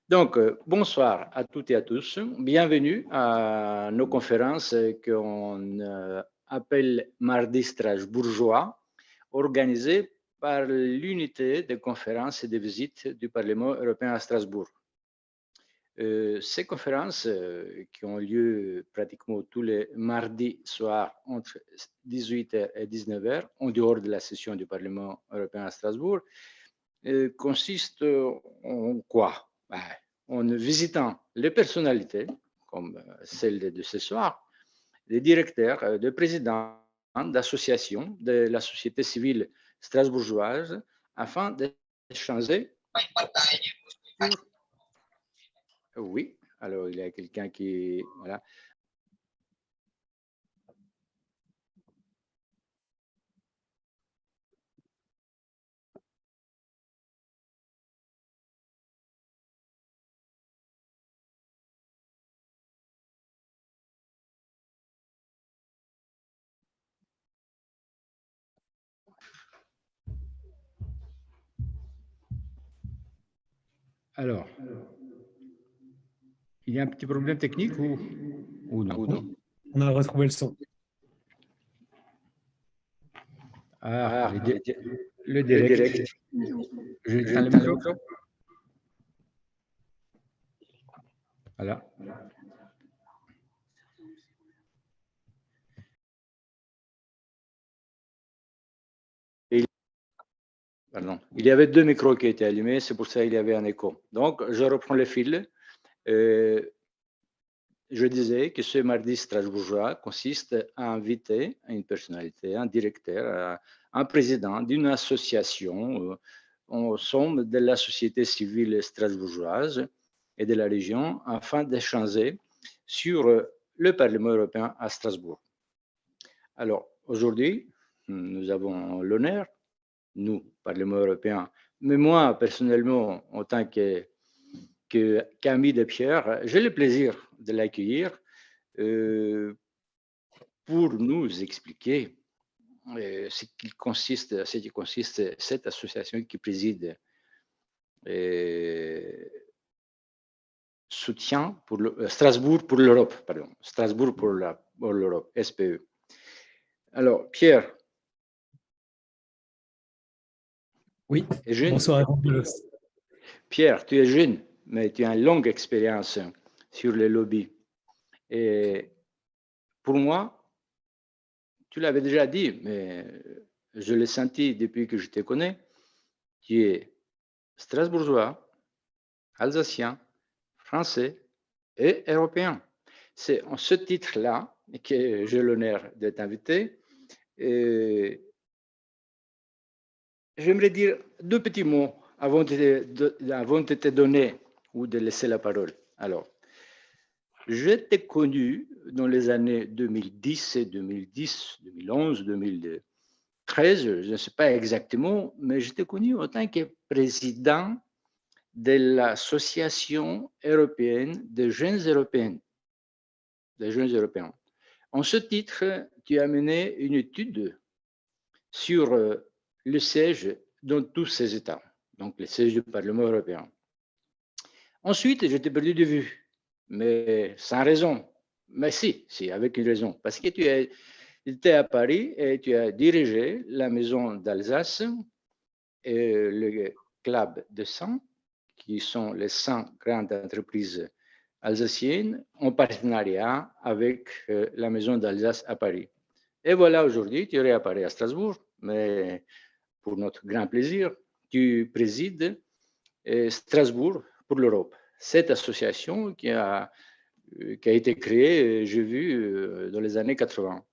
Donc, bonsoir à toutes et à tous. Bienvenue à nos conférences qu'on appelle Mardi Strasbourgeois, organisées par l'unité de conférences et de visites du Parlement européen à Strasbourg. Ces conférences qui ont lieu pratiquement tous les mardis soirs entre 18h et 19h, en dehors de la session du Parlement européen à Strasbourg, consistent en quoi? En visitant les personnalités, comme celle de ce soir, les directeurs, les présidents d'associations de la société civile strasbourgeoise, afin d'échanger sur... Oui, alors il y a quelqu'un qui... Voilà. Alors, il y a un petit problème technique ou non? On a retrouvé le son. Ah, le direct. Je éteins le micro. Voilà. Pardon. Il y avait deux micros qui étaient allumés, c'est pour ça qu'il y avait un écho. Donc, je reprends le fil. Je disais que ce mardi strasbourgeois consiste à inviter une personnalité, un directeur, un président d'une association, en somme de la société civile strasbourgeoise et de la région, afin d'échanger sur le Parlement européen à Strasbourg. Alors, aujourd'hui, nous avons l'honneur, nous, Parlement européen, mais moi, personnellement, en tant qu'ami de Pierre, j'ai le plaisir de l'accueillir pour nous expliquer ce qui consiste cette association qui préside soutien pour Strasbourg pour l'Europe, pardon, Strasbourg pour l'Europe, SPE. Alors, Pierre. Oui, bonsoir à vous. Pierre, tu es jeune, mais tu as une longue expérience sur les lobbies. Et pour moi, tu l'avais déjà dit, mais je l'ai senti depuis que je te connais, tu es strasbourgeois, alsacien, français et européen. C'est en ce titre-là que j'ai l'honneur de t'inviter. J'aimerais dire deux petits mots avant de te donner ou de laisser la parole. Alors, je t'ai connu dans les années 2010 et 2010, 2011, 2013, je ne sais pas exactement, mais je t'ai connu en tant que président de l'Association européenne des jeunes européens. En ce titre, tu as mené une étude sur le siège dans tous ces États, donc le siège du Parlement européen. Ensuite, je t'ai perdu de vue, mais sans raison. Mais si, avec une raison. Parce que tu étais à Paris et tu as dirigé la Maison d'Alsace et le Club de 100, qui sont les 100 grandes entreprises alsaciennes, en partenariat avec la Maison d'Alsace à Paris. Et voilà, aujourd'hui, tu réapparais à Strasbourg, mais pour notre grand plaisir, tu présides Strasbourg pour l'Europe. Cette association qui a été créée, j'ai vu, dans les années 80.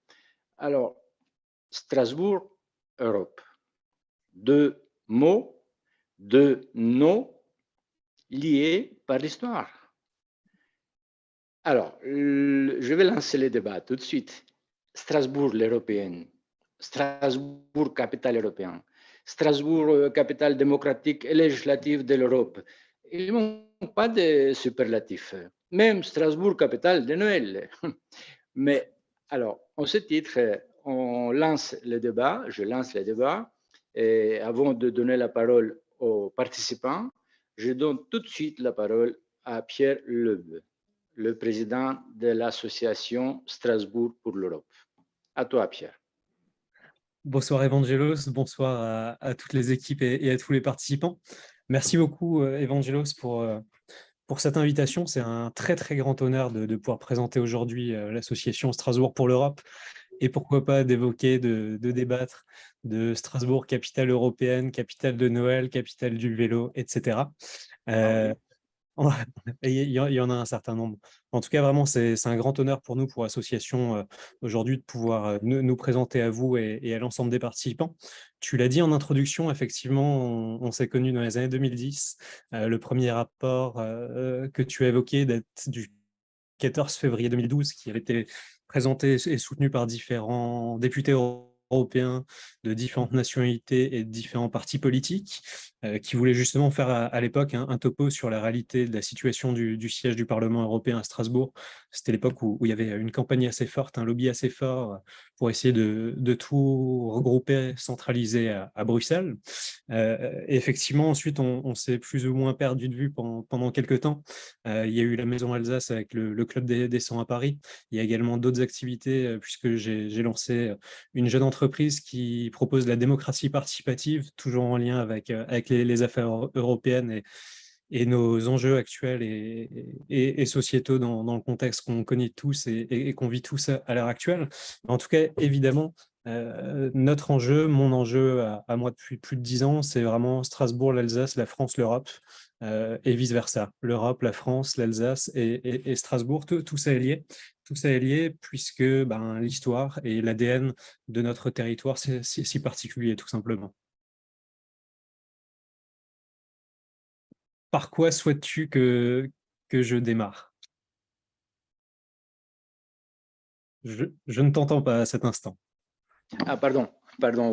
Alors, Strasbourg, Europe. Deux mots, deux noms liés par l'histoire. Alors, je vais lancer le débat tout de suite. Strasbourg, l'européenne. Strasbourg, capitale européenne. Strasbourg, capitale démocratique et législative de l'Europe. Ils n'ont pas de superlatifs. Même Strasbourg, capitale de Noël. Mais alors, en ce titre, on lance le débat, je lance le débat, et avant de donner la parole aux participants, je donne tout de suite la parole à Pierre Lebeau, le président de l'association Strasbourg pour l'Europe. À toi, Pierre. Bonsoir Evangelos, bonsoir à toutes les équipes et à tous les participants. Merci beaucoup Evangelos pour cette invitation. C'est un très très grand honneur de pouvoir présenter aujourd'hui l'association Strasbourg pour l'Europe et pourquoi pas d'évoquer, de débattre de Strasbourg, capitale européenne, capitale de Noël, capitale du vélo, etc. Il y en a un certain nombre. En tout cas, vraiment, c'est un grand honneur pour nous, pour l'association, aujourd'hui, de pouvoir nous présenter à vous et à l'ensemble des participants. Tu l'as dit en introduction, effectivement, on s'est connus dans les années 2010. Le premier rapport que tu as évoqué date du 14 février 2012, qui avait été présenté et soutenu par différents députés européens de différentes nationalités et de différents partis politiques, qui voulaient justement faire à l'époque un topo sur la réalité de la situation du siège du Parlement européen à Strasbourg. C'était l'époque où il y avait une campagne assez forte, un lobby assez fort pour essayer de tout regrouper, centraliser à Bruxelles. Et effectivement, ensuite, on s'est plus ou moins perdu de vue pendant quelques temps. Il y a eu la Maison Alsace avec le Club des 100 à Paris. Il y a également d'autres activités, puisque j'ai lancé une jeune entreprise qui propose la démocratie participative, toujours en lien avec les affaires européennes et nos enjeux actuels et sociétaux dans le contexte qu'on connaît tous et qu'on vit tous à l'heure actuelle. En tout cas, évidemment, notre enjeu, mon enjeu à moi depuis plus de 10 ans, c'est vraiment Strasbourg, l'Alsace, la France, l'Europe, et vice-versa. L'Europe, la France, l'Alsace et Strasbourg, tout ça est lié. Tout ça est lié puisque l'histoire et l'ADN de notre territoire, c'est si particulier, tout simplement. Par quoi souhaites-tu que je démarre? Je ne t'entends pas à cet instant. Ah, pardon,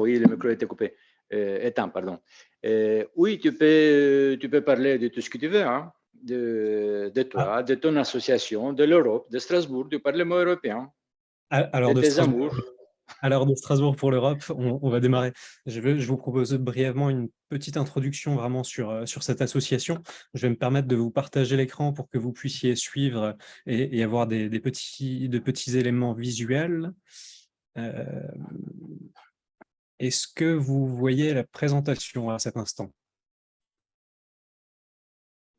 oui, le micro était coupé. Éteint, pardon. Oui, tu peux parler de tout ce que tu veux, hein, de toi, de ton association, de l'Europe, de Strasbourg, du Parlement européen, de Alors tes amours. de Strasbourg pour l'Europe, on va démarrer. Je vous propose brièvement une petite introduction vraiment sur cette association. Je vais me permettre de vous partager l'écran pour que vous puissiez suivre et avoir de petits éléments visuels. Est-ce que vous voyez la présentation à cet instant?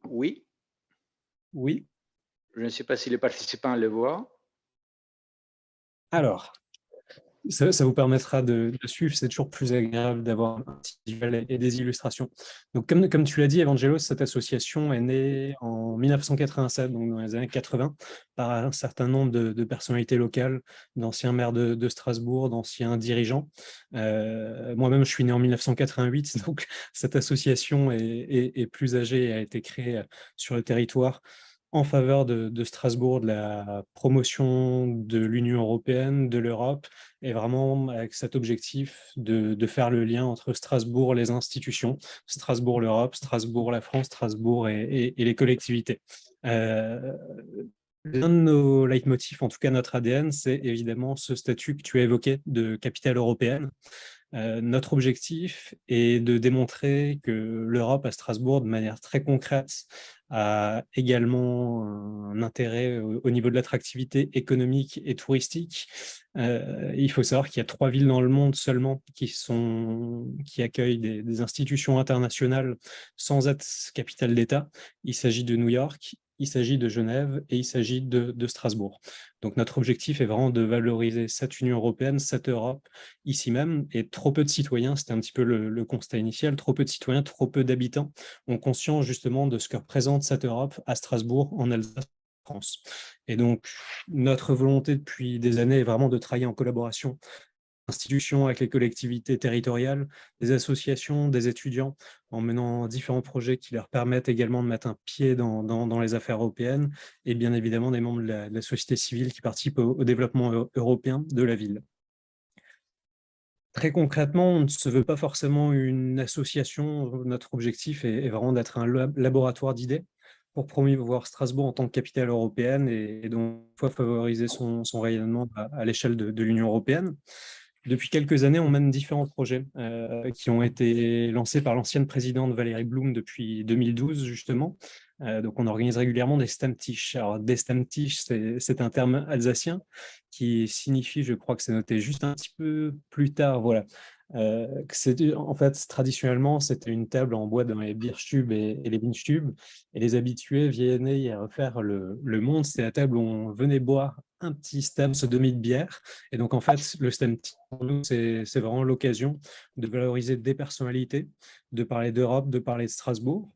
Oui. Oui. Je ne sais pas si les participants le voient. Alors, ça vous permettra de suivre, c'est toujours plus agréable d'avoir un petit visuel et des illustrations. Donc, comme tu l'as dit, Evangelos, cette association est née en 1987, donc dans les années 80, par un certain nombre de personnalités locales, d'anciens maires de Strasbourg, d'anciens dirigeants. Moi-même, je suis né en 1988, donc cette association est plus âgée et a été créée sur le territoire en faveur de Strasbourg, de la promotion de l'Union européenne, de l'Europe, et vraiment avec cet objectif de faire le lien entre Strasbourg, les institutions, Strasbourg, l'Europe, Strasbourg, la France, Strasbourg et les collectivités. L'un de nos leitmotifs, en tout cas notre ADN, c'est évidemment ce statut que tu as évoqué de capitale européenne. Notre objectif est de démontrer que l'Europe à Strasbourg, de manière très concrète, a également un intérêt au niveau de l'attractivité économique et touristique. Il faut savoir qu'il y a 3 villes dans le monde seulement qui accueillent des institutions internationales sans être capitale d'État. Il s'agit de New York, il s'agit de Genève et il s'agit de Strasbourg. Donc notre objectif est vraiment de valoriser cette Union européenne, cette Europe, ici même, et trop peu de citoyens, c'était un petit peu le constat initial, trop peu de citoyens, trop peu d'habitants ont conscience justement de ce que représente cette Europe à Strasbourg, en Alsace, en France. Et donc, notre volonté depuis des années est vraiment de travailler en collaboration institutions, avec les collectivités territoriales, des associations, des étudiants, en menant différents projets qui leur permettent également de mettre un pied dans les affaires européennes, et bien évidemment des membres de la société civile qui participent au développement européen de la ville. Très concrètement, on ne se veut pas forcément une association. Notre objectif est vraiment d'être un laboratoire d'idées pour promouvoir Strasbourg en tant que capitale européenne et donc favoriser son rayonnement à l'échelle de l'Union européenne. Depuis quelques années, on mène différents projets qui ont été lancés par l'ancienne présidente Valérie Blum depuis 2012, justement. Donc, on organise régulièrement des Stammtisch. Alors, des Stammtisch, c'est un terme alsacien qui signifie, je crois que c'est noté juste un petit peu plus tard, voilà. En fait, traditionnellement, c'était une table en bois dans les Bierstube et les Windstube. Et les habitués venaient refaire le monde. C'était la table où on venait boire un petit stem, ce demi de bière. Et donc, en fait, le stem, pour nous, c'est vraiment l'occasion de valoriser des personnalités, de parler d'Europe, de parler de Strasbourg,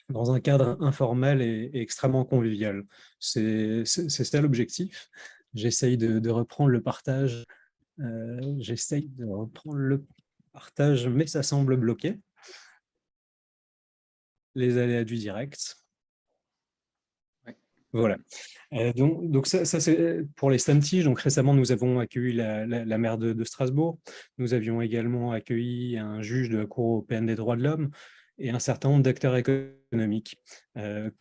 dans un cadre informel et extrêmement convivial. C'est ça l'objectif. J'essaye de reprendre le partage. J'essaye de reprendre le partage, mais ça semble bloqué. Les aléas du direct. Ouais. Voilà. Donc ça c'est pour les Stammtisch. Donc récemment, nous avons accueilli la maire de Strasbourg. Nous avions également accueilli un juge de la Cour européenne des droits de l'homme et un certain nombre d'acteurs économiques.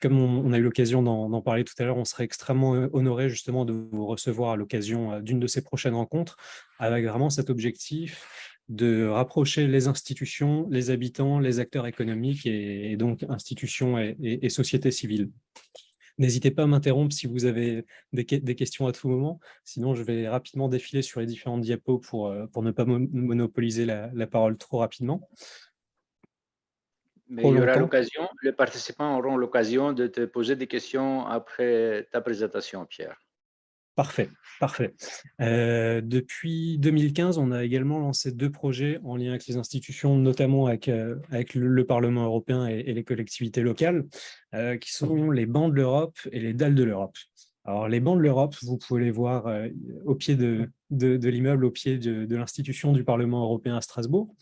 Comme on a eu l'occasion d'en parler tout à l'heure, on serait extrêmement honoré justement de vous recevoir à l'occasion d'une de ces prochaines rencontres, avec vraiment cet objectif de rapprocher les institutions, les habitants, les acteurs économiques et donc institutions et sociétés civiles. N'hésitez pas à m'interrompre si vous avez des questions à tout moment. Sinon, je vais rapidement défiler sur les différentes diapos pour ne pas monopoliser la parole trop rapidement. Mais Trop il y aura longtemps. l'occasion, les participants auront l'occasion de te poser des questions après ta présentation, Pierre. Parfait, parfait. Depuis 2015, on a également lancé 2 projets en lien avec les institutions, notamment avec le Parlement européen et les collectivités locales, qui sont les bancs de l'Europe et les dalles de l'Europe. Alors, les bancs de l'Europe, vous pouvez les voir au pied de l'immeuble, au pied de l'institution du Parlement européen à Strasbourg.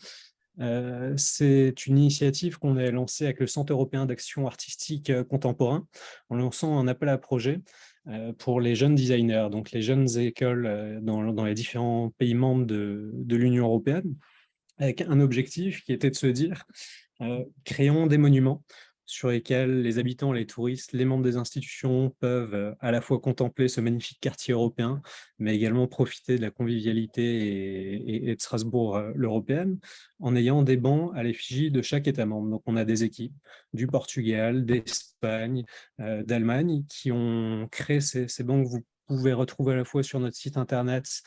C'est une initiative qu'on a lancée avec le Centre européen d'action artistique contemporain, en lançant un appel à projet pour les jeunes designers, donc les jeunes écoles dans les différents pays membres de l'Union européenne, avec un objectif qui était de se dire créons des monuments sur lesquels les habitants, les touristes, les membres des institutions peuvent à la fois contempler ce magnifique quartier européen, mais également profiter de la convivialité et de Strasbourg l'européenne, en ayant des bancs à l'effigie de chaque État membre. Donc on a des équipes du Portugal, d'Espagne, d'Allemagne, qui ont créé ces bancs que vous pouvez retrouver à la fois sur notre site internet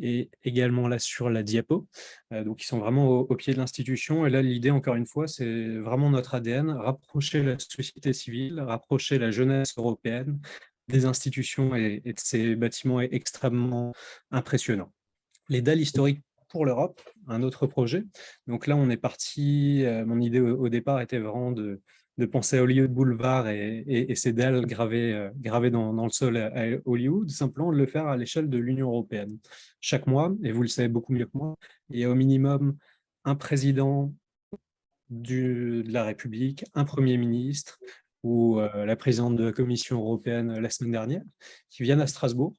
et également là sur la diapo. Donc, ils sont vraiment au pied de l'institution. Et là, l'idée, encore une fois, c'est vraiment notre ADN, rapprocher la société civile, rapprocher la jeunesse européenne des institutions et de ces bâtiments extrêmement impressionnants. Les dalles historiques pour l'Europe, un autre projet. Donc là, on est parti, mon idée au départ était vraiment de penser à Hollywood Boulevard et ces dalles gravées dans le sol à Hollywood, simplement de le faire à l'échelle de l'Union européenne. Chaque mois, et vous le savez beaucoup mieux que moi, il y a au minimum un président de la République, un Premier ministre ou la présidente de la Commission européenne la semaine dernière, qui viennent à Strasbourg.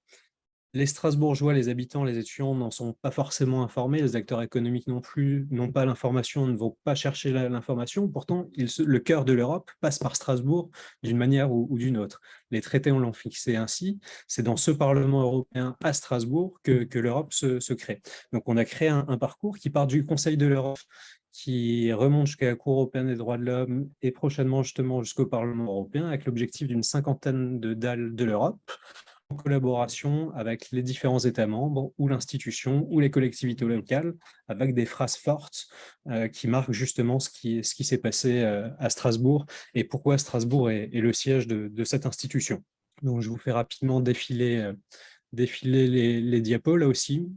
Les Strasbourgeois, les habitants, les étudiants n'en sont pas forcément informés, les acteurs économiques non plus n'ont pas l'information, ne vont pas chercher l'information. Pourtant, le cœur de l'Europe passe par Strasbourg d'une manière ou d'une autre. Les traités l'ont fixé ainsi. C'est dans ce Parlement européen à Strasbourg que l'Europe se crée. Donc, on a créé un parcours qui part du Conseil de l'Europe, qui remonte jusqu'à la Cour européenne des droits de l'homme et prochainement justement jusqu'au Parlement européen, avec l'objectif d'une 50aine de dalles de l'Europe, en collaboration avec les différents États membres ou l'institution ou les collectivités locales, avec des phrases fortes qui marquent justement ce qui s'est passé à Strasbourg et pourquoi Strasbourg est le siège de cette institution. Donc, je vous fais rapidement défiler les diapos là aussi.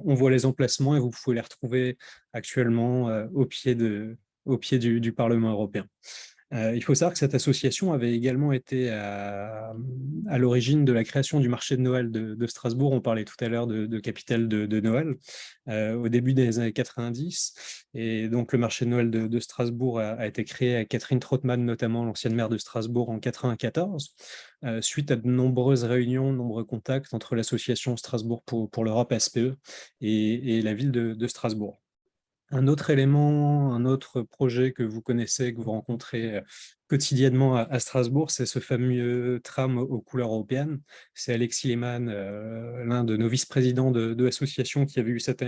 On voit les emplacements et vous pouvez les retrouver actuellement au pied du Parlement européen. Il faut savoir que cette association avait également été à l'origine de la création du marché de Noël de Strasbourg. On parlait tout à l'heure de capitale de Noël au début des années 90. Et donc, le marché de Noël de Strasbourg a été créé avec Catherine Trottmann, notamment l'ancienne maire de Strasbourg, en 94, suite à de nombreuses réunions, de nombreux contacts entre l'association Strasbourg pour l'Europe, SPE, et la ville de Strasbourg. Un autre élément, un autre projet que vous connaissez, que vous rencontrez quotidiennement à Strasbourg, c'est ce fameux tram aux couleurs européennes. C'est Alexis Lehmann, l'un de nos vice-présidents de l'association, qui avait eu cette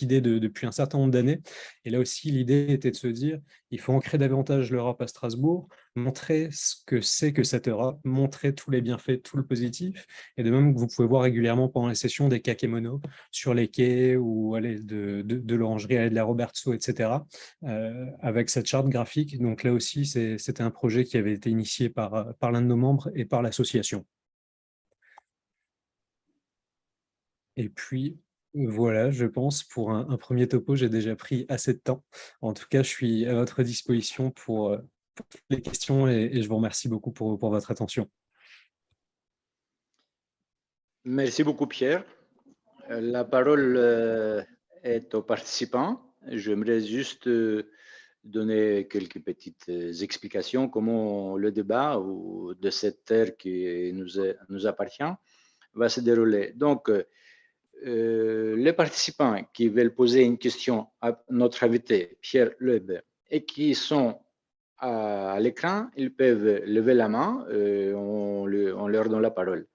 idée depuis un certain nombre d'années. Et là aussi, l'idée était de se dire, il faut ancrer davantage l'Europe à Strasbourg, montrer ce que c'est que cette Europe, montrer tous les bienfaits, tout le positif. Et de même que vous pouvez voir régulièrement pendant les sessions des kakémonos sur les quais ou aller de l'orangerie à de la Robertso, etc., avec cette charte graphique. Donc là aussi, c'était un projet qui avait été initié par l'un de nos membres et par l'association. Et puis, voilà, je pense, pour un premier topo, j'ai déjà pris assez de temps. En tout cas, je suis à votre disposition pour toutes les questions et je vous remercie beaucoup pour votre attention. Merci beaucoup, Pierre. La parole est aux participants. J'aimerais juste donner quelques petites explications comment le débat ou de cette terre qui nous appartient va se dérouler. Donc, les participants qui veulent poser une question à notre invité, Pierre Loeb, et qui sont à l'écran, ils peuvent lever la main, on leur donne la parole.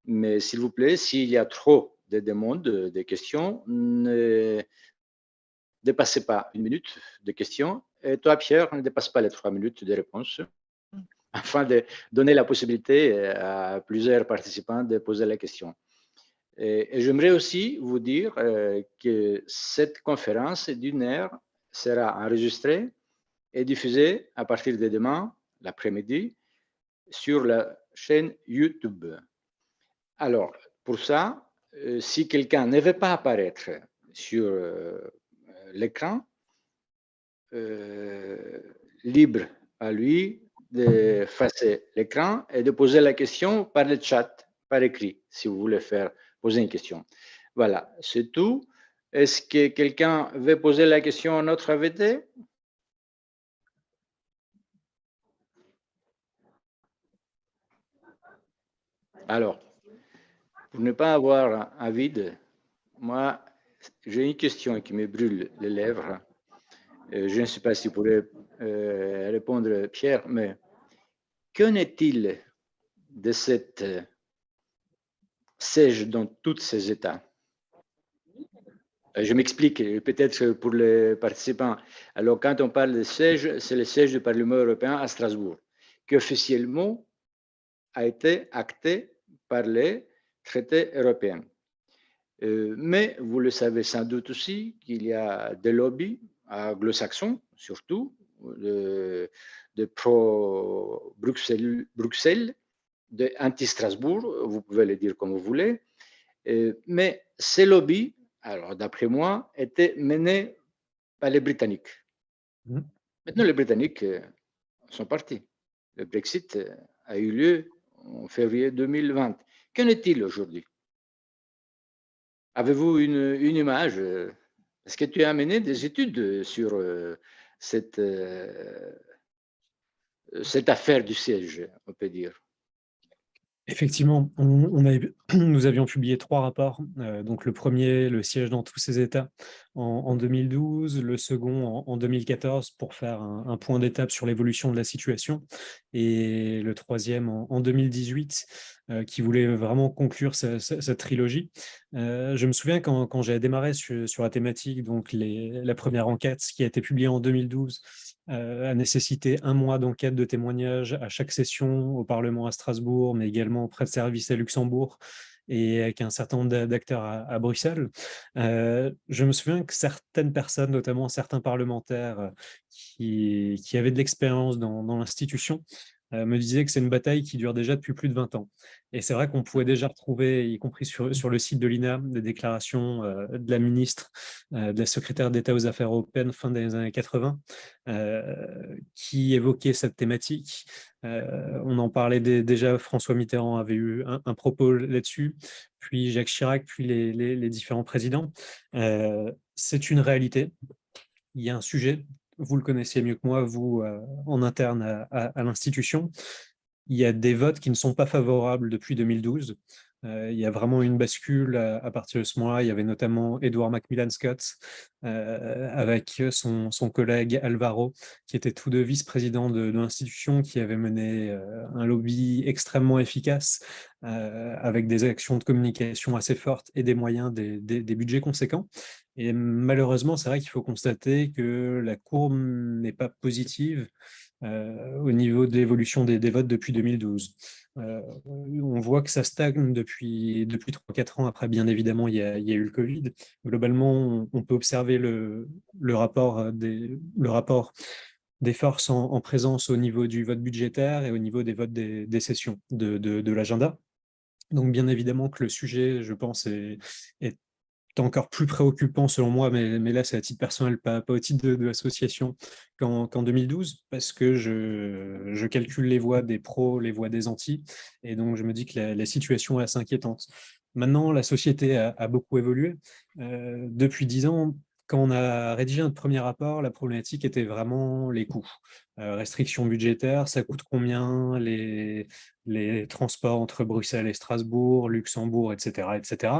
Mais s'il vous plaît, s'il y a trop de demandes, de questions, ne dépassez pas 1 minute de questions. Et toi, Pierre, ne dépasse pas les 3 minutes de réponse, afin de donner la possibilité à plusieurs participants de poser la question. Et j'aimerais aussi vous dire que cette conférence d'une heure sera enregistrée et diffusée à partir de demain, l'après-midi, sur la chaîne YouTube. Alors, pour ça, si quelqu'un ne veut pas apparaître sur l'écran, libre à lui d'effacer l'écran et de poser la question par le chat, par écrit, si vous voulez poser une question. Voilà, c'est tout. Est-ce que quelqu'un veut poser la question à notre invité? Alors, pour ne pas avoir un vide, moi, j'ai une question qui me brûle les lèvres. Je ne sais pas si vous pourrez répondre, Pierre, mais qu'en est-il de cette siège dans tous ces États? Je m'explique, peut-être pour les participants. Alors, quand on parle de siège, c'est le siège du Parlement européen à Strasbourg, qui officiellement a été acté par les traités européens. Mais vous le savez sans doute aussi qu'il y a des lobbies anglo-saxons, surtout, de pro-Bruxelles, de anti-Strasbourg, vous pouvez le dire comme vous voulez. Mais ces lobbies, alors d'après moi, étaient menés par les Britanniques. Maintenant, les Britanniques sont partis. Le Brexit a eu lieu en février 2020. Qu'en est-il aujourd'hui? Avez-vous une image? Est-ce que tu as mené des études sur cette affaire du siège, on peut dire? Effectivement, nous avions publié 3 rapports. Donc le premier, le siège dans tous ces États, en 2012, le second en 2014 pour faire un point d'étape sur l'évolution de la situation, et le troisième en 2018 qui voulait vraiment conclure cette trilogie. Je me souviens quand j'ai démarré sur la thématique, donc la première enquête qui a été publiée en 2012, a nécessité 1 mois d'enquête de témoignages à chaque session au Parlement à Strasbourg, mais également auprès de services à Luxembourg et avec un certain nombre d'acteurs à Bruxelles. Je me souviens que certaines personnes, notamment certains parlementaires qui avaient de l'expérience dans l'institution, me disaient que c'est une bataille qui dure déjà depuis plus de 20 ans. Et c'est vrai qu'on pouvait déjà retrouver, y compris sur le site de l'INA, des déclarations de la ministre, de la secrétaire d'État aux Affaires européennes fin des années 80, qui évoquait cette thématique. On en parlait déjà, François Mitterrand avait eu un propos là-dessus, puis Jacques Chirac, puis les différents présidents. C'est une réalité. Il y a un sujet, vous le connaissez mieux que moi, vous, en interne à l'institution. Il y a des votes qui ne sont pas favorables depuis 2012. Il y a vraiment une bascule à partir de ce moment-là. Il y avait notamment Edward Macmillan Scott avec son collègue Alvaro, qui étaient tous deux vice-présidents de l'institution, qui avaient mené un lobby extrêmement efficace avec des actions de communication assez fortes et des moyens, des budgets conséquents. Et malheureusement, c'est vrai qu'il faut constater que la courbe n'est pas positive au niveau de l'évolution des votes depuis 2012. On voit que ça stagne depuis 3-4 ans. Après, bien évidemment, il y a eu le Covid. Globalement, on peut observer le rapport des forces en présence au niveau du vote budgétaire et au niveau des votes des sessions de l'agenda. Donc, bien évidemment que le sujet, je pense, est encore plus préoccupant selon moi, mais là c'est à titre personnel, pas au titre de l'association, qu'en 2012, parce que je calcule les voix des pros, les voix des anti, et donc je me dis que la situation est assez inquiétante. Maintenant, la société a beaucoup évolué. Depuis 10 ans, quand on a rédigé notre premier rapport, la problématique était vraiment les coûts. Restrictions budgétaires, ça coûte combien les transports entre Bruxelles et Strasbourg, Luxembourg, etc. etc.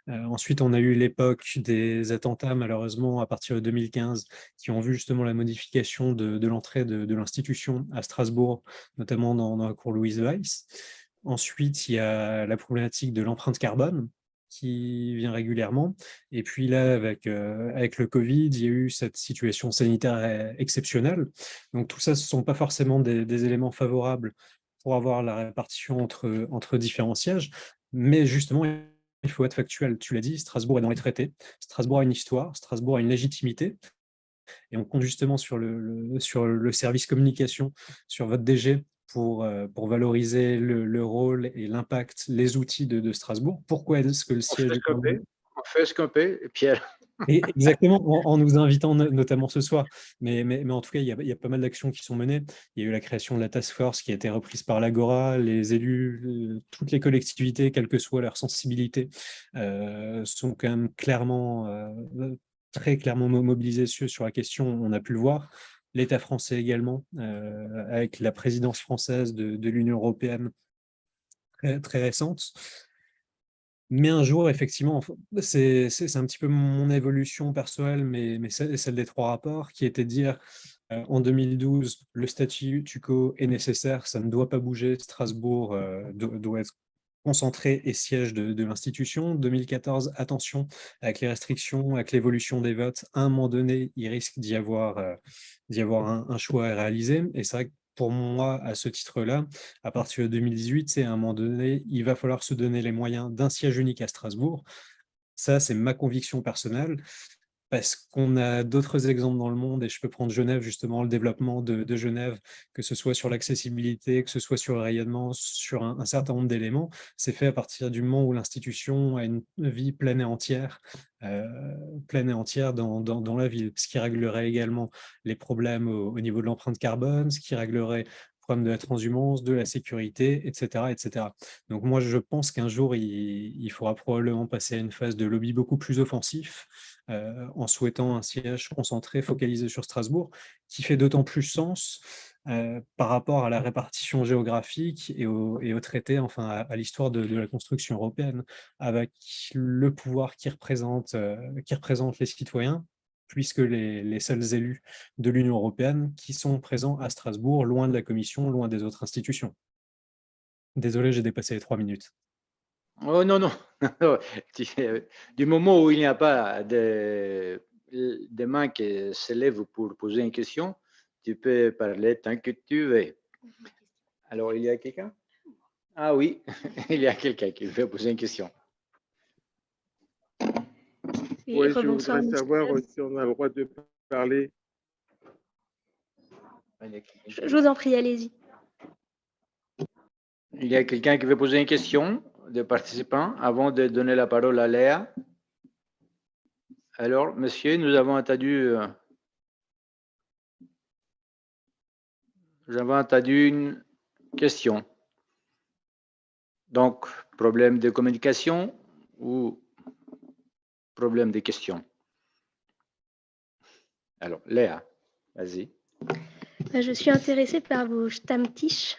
Ensuite, on a eu l'époque des attentats, malheureusement, à partir de 2015, qui ont vu justement la modification de l'entrée de l'institution à Strasbourg, notamment dans la cour Louise Weiss. Ensuite, il y a la problématique de l'empreinte carbone qui vient régulièrement. Et puis là, avec le Covid, il y a eu cette situation sanitaire exceptionnelle. Donc tout ça, ce ne sont pas forcément des éléments favorables pour avoir la répartition entre différents sièges. Mais justement, il faut être factuel. Tu l'as dit, Strasbourg est dans les traités. Strasbourg a une histoire, Strasbourg a une légitimité. Et on compte justement sur le service communication, sur votre DG, pour valoriser le rôle et l'impact, les outils de Strasbourg. Pourquoi est-ce que le On siège fait du ce qu'on Parlement... peut. On fait ce qu'on peut, Pierre. Et exactement, en nous invitant notamment ce soir. Mais en tout cas, il y a pas mal d'actions qui sont menées. Il y a eu la création de la task force qui a été reprise par l'Agora, les élus, toutes les collectivités, quelle que soit leur sensibilité, sont quand même très clairement mobilisés sur la question. On a pu le voir. L'État français également, avec la présidence française de l'Union européenne très, très récente. Mais un jour, effectivement, c'est un petit peu mon évolution personnelle, mais celle des trois rapports, qui était de dire en 2012, le statu quo est nécessaire, ça ne doit pas bouger, Strasbourg doit être concentré et siège de l'institution. 2014, attention, avec les restrictions, avec l'évolution des votes, à un moment donné, il risque d'y avoir un choix à réaliser. Et c'est vrai que pour moi, à ce titre-là, à partir de 2018, c'est à un moment donné, il va falloir se donner les moyens d'un siège unique à Strasbourg. Ça, c'est ma conviction personnelle, parce qu'on a d'autres exemples dans le monde, et je peux prendre Genève, justement, le développement de Genève, que ce soit sur l'accessibilité, que ce soit sur le rayonnement, sur un certain nombre d'éléments. C'est fait à partir du moment où l'institution a une vie pleine et entière dans la ville, ce qui réglerait également les problèmes au niveau de l'empreinte carbone, ce qui réglerait le problème de la transhumance, de la sécurité, etc. etc. Donc moi, je pense qu'un jour, il faudra probablement passer à une phase de lobby beaucoup plus offensif, en souhaitant un siège concentré, focalisé sur Strasbourg, qui fait d'autant plus sens par rapport à la répartition géographique et au traité, enfin à l'histoire de la construction européenne, avec le pouvoir qui représente les citoyens, puisque les seuls élus de l'Union européenne qui sont présents à Strasbourg, loin de la Commission, loin des autres institutions. Désolé, j'ai dépassé les 3 minutes. Oh non, non. Du moment où il n'y a pas de mains qui se lèvent pour poser une question, tu peux parler tant que tu veux. Alors, il y a quelqu'un? Ah oui, il y a quelqu'un qui veut poser une question. Oui, je rebonsoir, voudrais savoir si on a le droit de parler. Je vous en prie, allez-y. Il y a quelqu'un qui veut poser une question de participants avant de donner la parole à Léa. Alors, monsieur, nous avons entendu une question. Donc, problème de communication ou problème de questions? Alors, Léa, vas-y. Je suis intéressée par vos Stammtisch.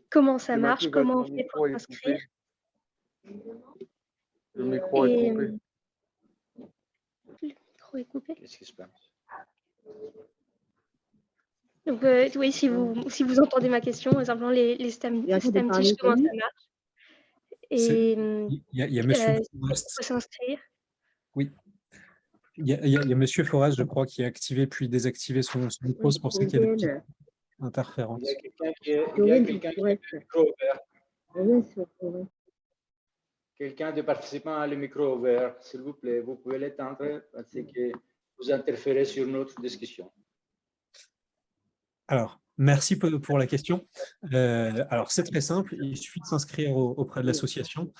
Comment ça marche? Comment on fait pour s'inscrire? Le micro est Et, coupé. le micro est coupé. Qu'est-ce qui se passe? Donc, oui, si vous entendez ma question, simplement les STEM Il arrête de STEM parler Teach, comment ça italien. marche? C'est- Et Il y a Monsieur il Forest. faut s'inscrire. Oui. Il y a Monsieur Forest, je crois, qui a activé puis désactivé son micro. Oui, C'est pour ça pour qu'il y a des VPN. petites interférences. Il y a quelqu'un qui a Corinne, quelqu'un c'est qui a le correct. micro ouvert. Reviens sur Corinne. Quelqu'un de participant a le micro ouvert. S'il vous plaît, vous pouvez l'éteindre parce que vous interférez sur notre discussion. Alors, merci pour la question. Alors, c'est très simple. Il suffit de s'inscrire auprès de l'association,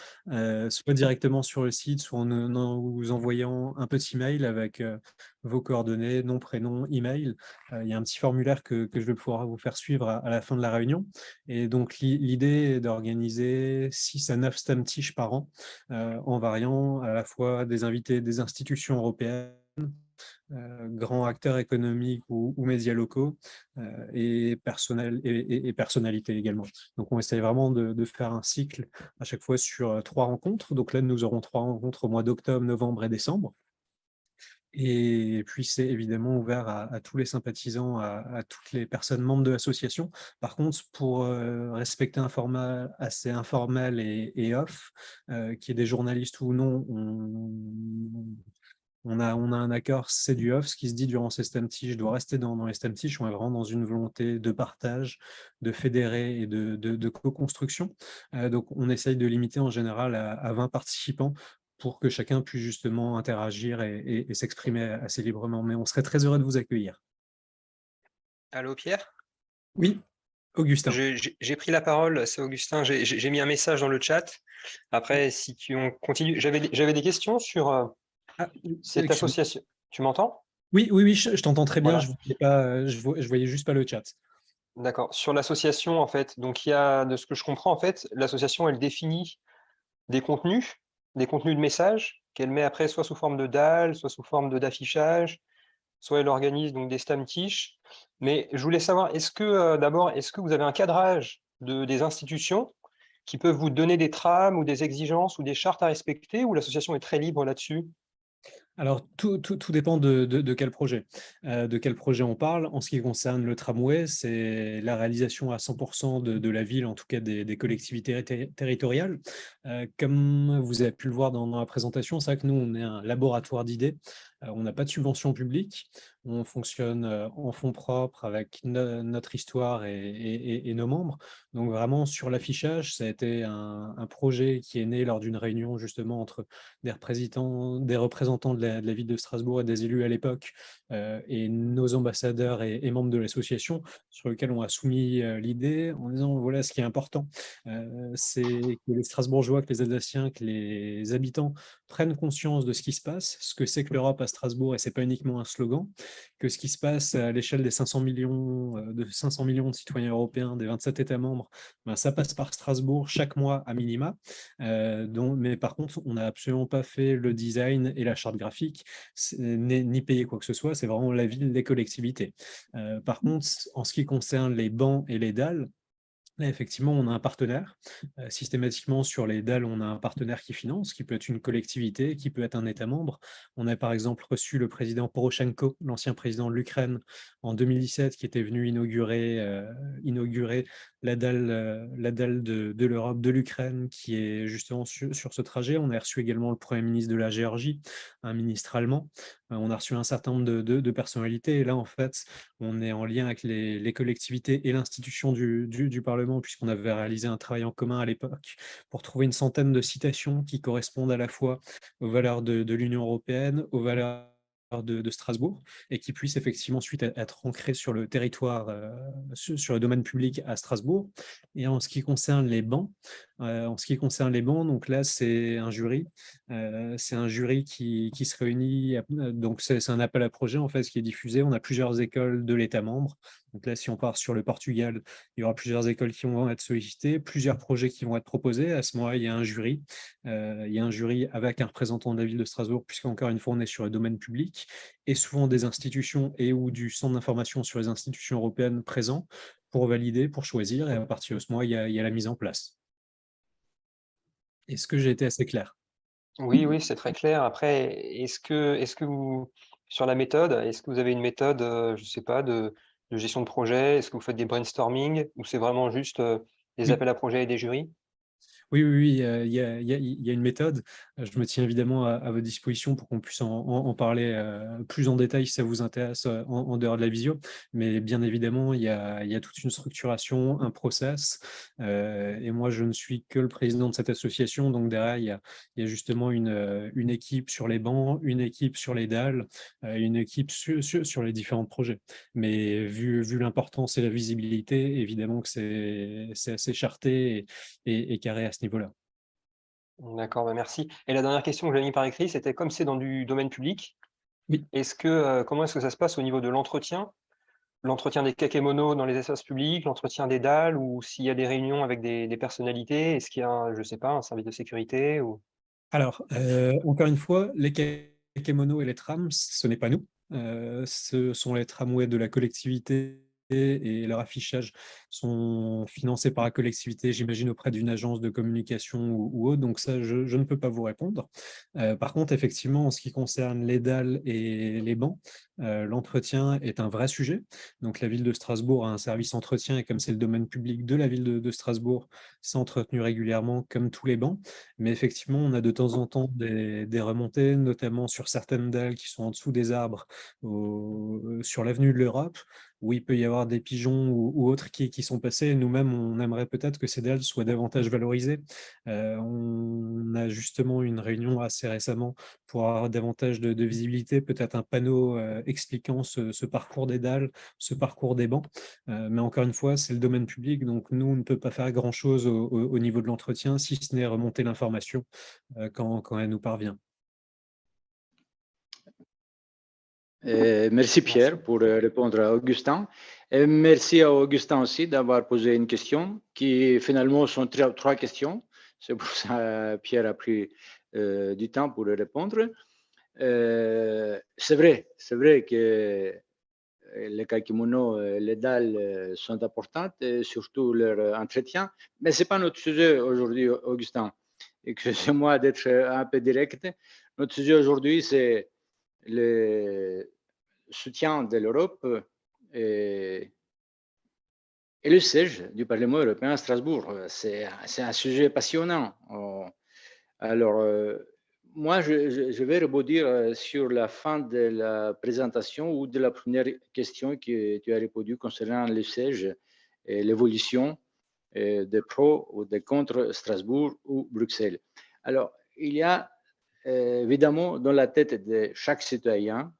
soit directement sur le site, soit en vous envoyant un petit mail avec vos coordonnées, nom, prénom, email. Il y a un petit formulaire que je vais pouvoir vous faire suivre à la fin de la réunion. Et donc, l'idée est d'organiser 6 à 9 STEM Teach par an, en variant à la fois des invités des institutions européennes, grands acteurs économiques ou médias locaux et personnalités également. Donc, on essaie vraiment de faire un cycle à chaque fois sur 3 rencontres. Donc là, nous aurons 3 rencontres au mois d'octobre, novembre et décembre. Et puis, c'est évidemment ouvert à tous les sympathisants, à toutes les personnes membres de l'association. Par contre, pour respecter un format assez informel et off, qu'il y ait des journalistes ou non, on a un accord, c'est du off. Ce qui se dit durant ces STEM Teach doit rester dans les STEM Teach. On est vraiment dans une volonté de partage, de fédérer et de co-construction. Donc, on essaye de limiter en général à 20 participants pour que chacun puisse justement interagir et s'exprimer assez librement. Mais on serait très heureux de vous accueillir. Allô Pierre? Oui, Augustin. J'ai pris la parole, c'est Augustin. J'ai mis un message dans le chat. Après, si on continue, j'avais des questions sur cette association. Tu m'entends? Oui, je t'entends très bien. Voilà. Je voyais juste pas le chat. D'accord. Sur l'association, en fait, donc il y a, de ce que je comprends, en fait, l'association, elle définit des contenus de messages qu'elle met après soit sous forme de DAL, soit sous forme d'affichage, soit elle organise donc des STEM Teach. Mais je voulais savoir, est-ce que d'abord, est-ce que vous avez un cadrage des institutions qui peuvent vous donner des trames ou des exigences ou des chartes à respecter, ou l'association est très libre là-dessus? Alors, tout dépend de quel projet. De quel projet on parle. En ce qui concerne le tramway, c'est la réalisation à 100% de la ville, en tout cas des collectivités territoriales. Comme vous avez pu le voir dans la présentation, c'est vrai que nous, on est un laboratoire d'idées. On n'a pas de subvention publique. On fonctionne en fonds propres avec notre histoire et nos membres. Donc, vraiment, sur l'affichage, ça a été un projet qui est né lors d'une réunion justement entre des représentants de la ville de Strasbourg et des élus à l'époque, et nos ambassadeurs et membres de l'association, sur lequel on a soumis l'idée en disant voilà ce qui est important, c'est que les Strasbourgeois, que les Alsaciens, que les habitants prennent conscience de ce qui se passe, ce que c'est que l'Europe à Strasbourg, et c'est pas uniquement un slogan, que ce qui se passe à l'échelle des 500 millions de citoyens européens des 27 États membres, ben, ça passe par Strasbourg chaque mois à minima. Mais par contre, on n'a absolument pas fait le design et la charte graphique, ni payé quoi que ce soit, c'est vraiment la ville, les collectivités. Par contre, en ce qui concerne les bancs et les dalles, là, effectivement, on a un partenaire. Systématiquement, sur les dalles, on a un partenaire qui finance, qui peut être une collectivité, qui peut être un État membre. On a par exemple reçu le président Poroshenko, l'ancien président de l'Ukraine, en 2017, qui était venu inaugurer la dalle de l'Europe, de l'Ukraine, qui est justement sur ce trajet. On a reçu également le Premier ministre de la Géorgie, un ministre allemand. On a reçu un certain nombre de personnalités. Et là, en fait, on est en lien avec les collectivités et l'institution du Parlement, puisqu'on avait réalisé un travail en commun à l'époque pour trouver une centaine de citations qui correspondent à la fois aux valeurs de l'Union européenne, aux valeurs de Strasbourg, et qui puissent effectivement ensuite être ancrées sur le territoire, sur le domaine public à Strasbourg. Et en ce qui concerne les bancs, donc là, c'est un jury. C'est un jury qui se réunit, donc c'est un appel à projet en fait, qui est diffusé. On a plusieurs écoles de l'État membre. Donc là, si on part sur le Portugal, il y aura plusieurs écoles qui vont être sollicitées, plusieurs projets qui vont être proposés. À ce moment-là, il y a un jury. Il y a un jury avec un représentant de la ville de Strasbourg, puisqu'encore une fois, on est sur le domaine public, et souvent des institutions et ou du centre d'information sur les institutions européennes présents pour valider, pour choisir, et à partir de ce moment, il y a la mise en place. Est-ce que j'ai été assez clair? Oui, oui, c'est très clair. Après, est-ce que vous sur la méthode, est-ce que vous avez une méthode, je ne sais pas, de gestion de projet? Est-ce que vous faites des brainstorming ou c'est vraiment juste, des Oui. appels à projets et des jurys? Oui, oui, oui, il y a une méthode. Je me tiens évidemment à votre disposition pour qu'on puisse en parler plus en détail si ça vous intéresse en dehors de la visio. Mais bien évidemment, il y a toute une structuration, un process. Et moi, je ne suis que le président de cette association. Donc derrière, il y a justement une équipe sur les bancs, une équipe sur les dalles, une équipe sur les différents projets. Mais vu l'importance et la visibilité, évidemment que c'est assez charté et carré à ce niveau-là. D'accord, bah, merci. Et la dernière question que j'avais mis par écrit, c'était comme c'est dans du domaine public, Oui. comment est-ce que ça se passe au niveau de l'entretien? L'entretien des kakémonos dans les espaces publics, l'entretien des dalles ou s'il y a des réunions avec des personnalités, est-ce qu'il y a un, je sais pas, un service de sécurité ou? Alors, encore une fois, les kakémonos et les trams, ce n'est pas nous. Ce sont les tramways de la collectivité et leur affichage sont financés par la collectivité, j'imagine auprès d'une agence de communication ou autre, donc ça, je ne peux pas vous répondre. Par contre, effectivement, en ce qui concerne les dalles et les bancs, l'entretien est un vrai sujet. Donc la ville de Strasbourg a un service entretien et comme c'est le domaine public de la ville de Strasbourg, c'est entretenu régulièrement comme tous les bancs. Mais effectivement, on a de temps en temps des remontées, notamment sur certaines dalles qui sont en dessous des arbres sur l'avenue de l'Europe, où il peut y avoir des pigeons ou autres qui sont passés. Nous-mêmes, on aimerait peut-être que ces dalles soient davantage valorisées. On a justement une réunion assez récemment pour avoir davantage de visibilité, peut-être un panneau expliquant ce parcours des dalles, ce parcours des bancs. Mais encore une fois, c'est le domaine public, donc nous, on ne peut pas faire grand-chose au niveau de l'entretien, si ce n'est remonter l'information quand elle nous parvient. Merci Pierre Merci. pour répondre à Augustin. Et merci à Augustin aussi d'avoir posé une question qui finalement sont trois questions. C'est pour ça que Pierre a pris du temps pour répondre. C'est vrai que les kakimonos, les dalles sont importantes, et surtout leur entretien, mais ce n'est pas notre sujet aujourd'hui, Augustin. Excusez-moi d'être un peu direct. Notre sujet aujourd'hui, c'est le soutien de l'Europe et, et le siège du Parlement européen à Strasbourg. C'est un sujet passionnant. Alors, moi, je vais rebondir sur la fin de la présentation ou de la première question que tu as répondu concernant le siège et l'évolution des pro ou des contre Strasbourg ou Bruxelles. Alors, il y a évidemment dans la tête de chaque citoyen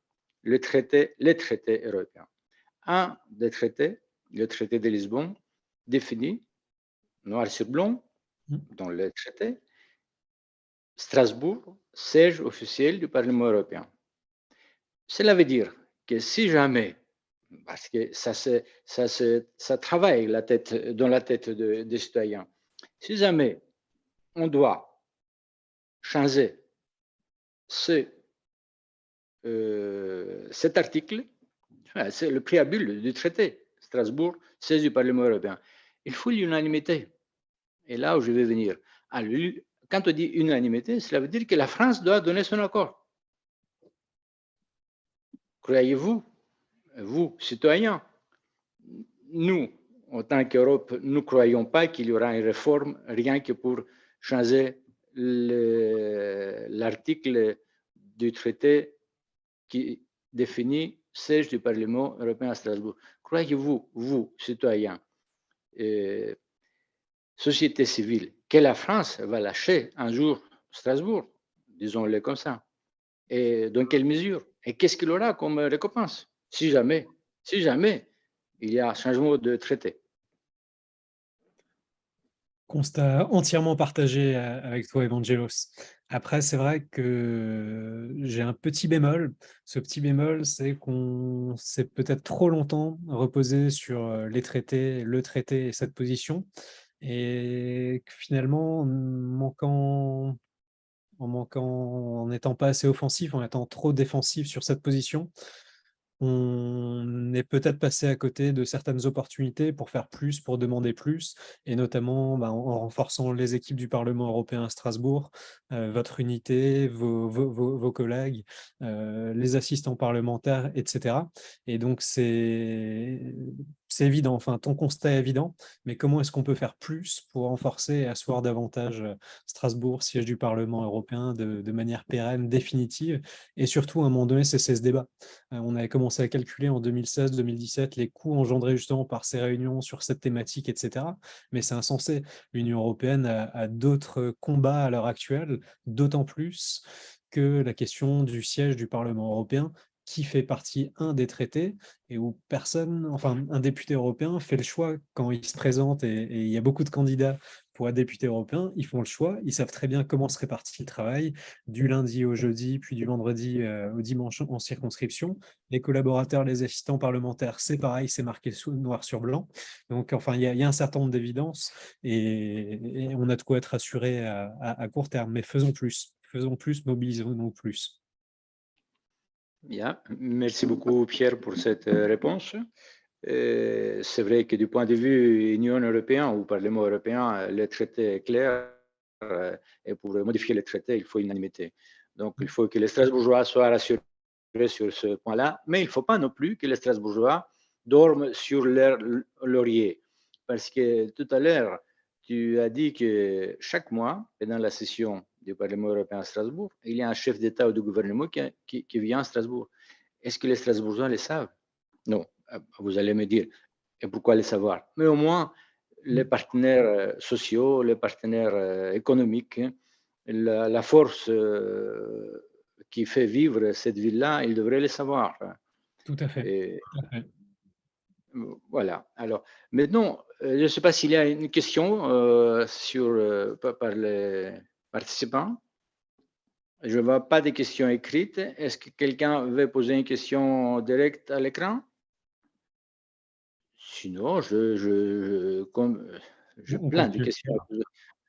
les traités européens. Un des traités, le traité de Lisbonne, définit noir sur blanc dans le traité Strasbourg, siège officiel du Parlement européen. Cela veut dire que si jamais, parce que ça travaille dans la tête des citoyens, si jamais on doit changer cet article, c'est le préambule du traité, Strasbourg, siège du Parlement européen, il faut l'unanimité. Et là où je vais venir, quand on dit unanimité, cela veut dire que la France doit donner son accord. Croyez-vous, vous, citoyens, nous, en tant qu'Europe, nous ne croyons pas qu'il y aura une réforme rien que pour changer l'article du traité qui définit siège du Parlement européen à Strasbourg. Croyez-vous, vous, citoyens, société civile, que la France va lâcher un jour Strasbourg, disons-le comme ça? Et dans quelle mesure? Et qu'est-ce qu'il aura comme récompense si jamais il y a un changement de traité? Constat entièrement partagé avec toi, Evangelos. Après, c'est vrai que j'ai un petit bémol. Ce petit bémol, c'est qu'on s'est peut-être trop longtemps reposé sur les traités, le traité et cette position. Et que finalement, en n'étant pas assez offensif, en étant trop défensif sur cette position, on est peut-être passé à côté de certaines opportunités pour faire plus, pour demander plus, et notamment en renforçant les équipes du Parlement européen à Strasbourg, votre unité, vos collègues, les assistants parlementaires, etc. Et donc, c'est évident, enfin, ton constat est évident, mais comment est-ce qu'on peut faire plus pour renforcer et asseoir davantage Strasbourg, siège du Parlement européen, de manière pérenne, définitive, et surtout, à un moment donné, cesser ce débat. On avait commencé à calculer en 2016-2017 les coûts engendrés justement par ces réunions sur cette thématique, etc. Mais c'est insensé. L'Union européenne a d'autres combats à l'heure actuelle, d'autant plus que la question du siège du Parlement européen, qui fait partie, des traités, et où personne, enfin, un député européen fait le choix quand il se présente, et il y a beaucoup de candidats pour être député européen, ils font le choix, ils savent très bien comment se répartit le travail, du lundi au jeudi, puis du vendredi au dimanche en circonscription. Les collaborateurs, les assistants parlementaires, c'est pareil, c'est marqué noir sur blanc. Donc, enfin, il y a un certain nombre d'évidences, et on a de quoi être assuré à court terme, mais faisons plus, mobilisons-nous plus. Bien, merci beaucoup Pierre pour cette réponse. C'est vrai que du point de vue Union européenne ou Parlement européen, le traité est clair et pour modifier le traité, il faut unanimité. Donc, il faut que les Strasbourgeois soient rassurés sur ce point-là, mais il ne faut pas non plus que les Strasbourgeois dorment sur leur laurier. Parce que tout à l'heure, tu as dit que chaque mois, pendant la session du Parlement européen à Strasbourg, il y a un chef d'État ou de gouvernement qui vient à Strasbourg. Est-ce que les Strasbourgeois le savent? Non. Vous allez me dire, et pourquoi le savoir? Mais au moins, les partenaires sociaux, les partenaires économiques, la force qui fait vivre cette ville-là, ils devraient le savoir. Tout à fait. Et Tout à fait. voilà. Alors, maintenant, je ne sais pas s'il y a une question par les participants. Je ne vois pas de questions écrites. Est-ce que quelqu'un veut poser une question directe à l'écran? Sinon, j'ai On plein de continue. questions à poser.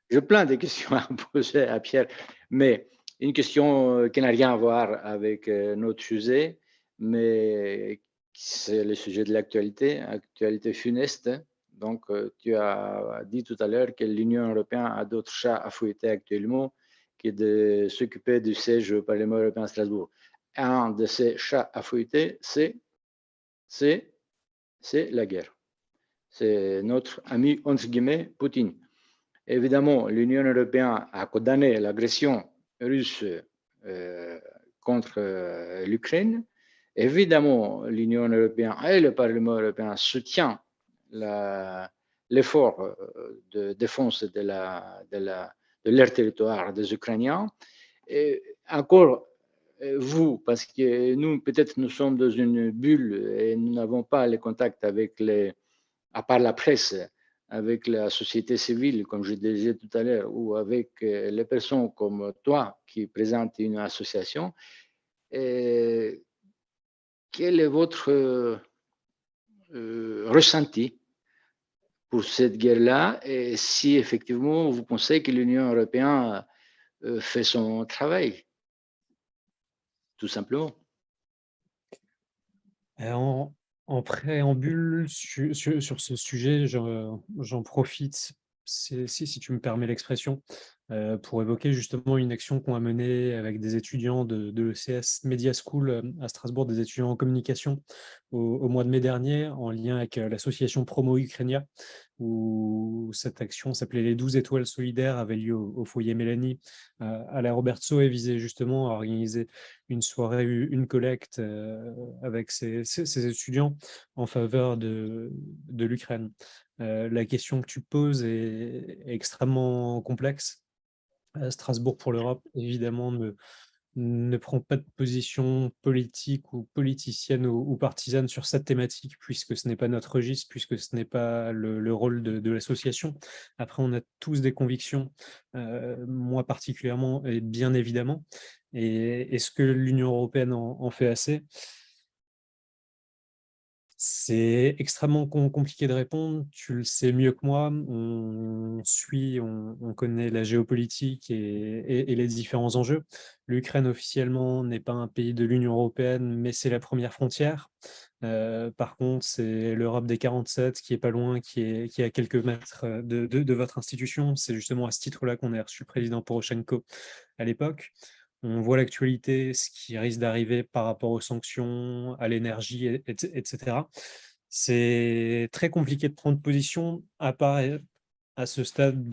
J'ai plein de questions à poser à Pierre, mais une question qui n'a rien à voir avec notre sujet, mais c'est le sujet de l'actualité, actualité funeste. Donc, tu as dit tout à l'heure que l'Union européenne a d'autres chats à fouetter actuellement que de s'occuper du siège au Parlement européen à Strasbourg. Un de ces chats à fouetter, c'est la guerre. C'est notre ami, entre guillemets, Poutine. Évidemment, l'Union européenne a condamné l'agression russe contre l'Ukraine. Évidemment, l'Union européenne et le Parlement européen soutiennent l'effort de défense de leur territoire des Ukrainiens. Et encore, vous, parce que nous, peut-être, nous sommes dans une bulle et nous n'avons pas les contacts avec à part la presse, avec la société civile, comme je disais tout à l'heure, ou avec les personnes comme toi qui présentent une association. Et quel est votre ressenti pour cette guerre-là et si effectivement vous pensez que l'Union européenne fait son travail, tout simplement? En préambule sur ce sujet, j'en profite, si tu me permets l'expression, pour évoquer justement une action qu'on a menée avec des étudiants de l'ECS Media School à Strasbourg, des étudiants en communication, au mois de mai dernier, en lien avec l'association Promo Ukrainia, où cette action s'appelait les 12 étoiles solidaires, avait lieu au foyer Mélanie à la Robertso, et visait justement à organiser une soirée, une collecte avec ces étudiants en faveur de l'Ukraine. La question que tu poses est extrêmement complexe. Strasbourg pour l'Europe, évidemment, ne prend pas de position politique ou politicienne ou partisane sur cette thématique, puisque ce n'est pas notre registre, puisque ce n'est pas le rôle de l'association. Après, on a tous des convictions, moi particulièrement, et bien évidemment. Et est-ce que l'Union européenne en fait assez? C'est extrêmement compliqué de répondre, tu le sais mieux que moi, on connaît la géopolitique et les différents enjeux. L'Ukraine officiellement n'est pas un pays de l'Union européenne, mais c'est la première frontière. Par contre, c'est l'Europe des 47 qui est pas loin, qui est à quelques mètres de votre institution. C'est justement à ce titre-là qu'on a reçu le président Poroshenko à l'époque. On voit l'actualité, ce qui risque d'arriver par rapport aux sanctions, à l'énergie, etc. C'est très compliqué de prendre position, à part à ce stade